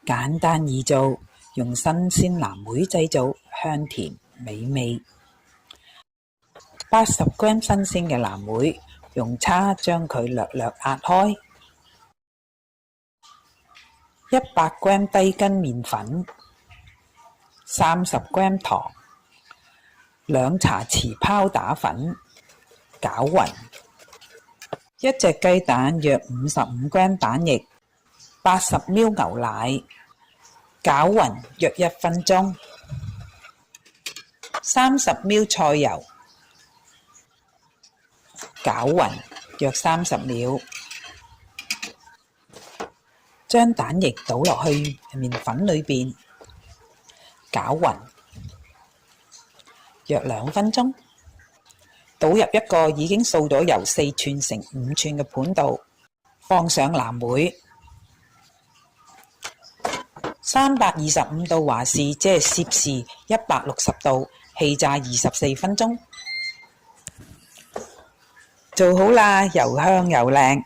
簡單易做，用新鮮藍莓製造，香甜美味。80g 新鮮嘅藍莓，用叉將佢略略壓開。100g 低筋麵粉，30g 糖，2茶匙拋打粉，攪勻。一隻雞蛋約55g 蛋液，80ml 牛奶，攪勻約1分鐘。30ml 菜油，攪勻約30秒。將蛋液倒落去麵粉裏邊，攪勻約2分鐘。倒入一個已經掃咗油4寸乘5寸嘅盤度，放上藍莓。325度華氏，即係攝氏160度，氣炸24分鐘。做好啦，又香又靚。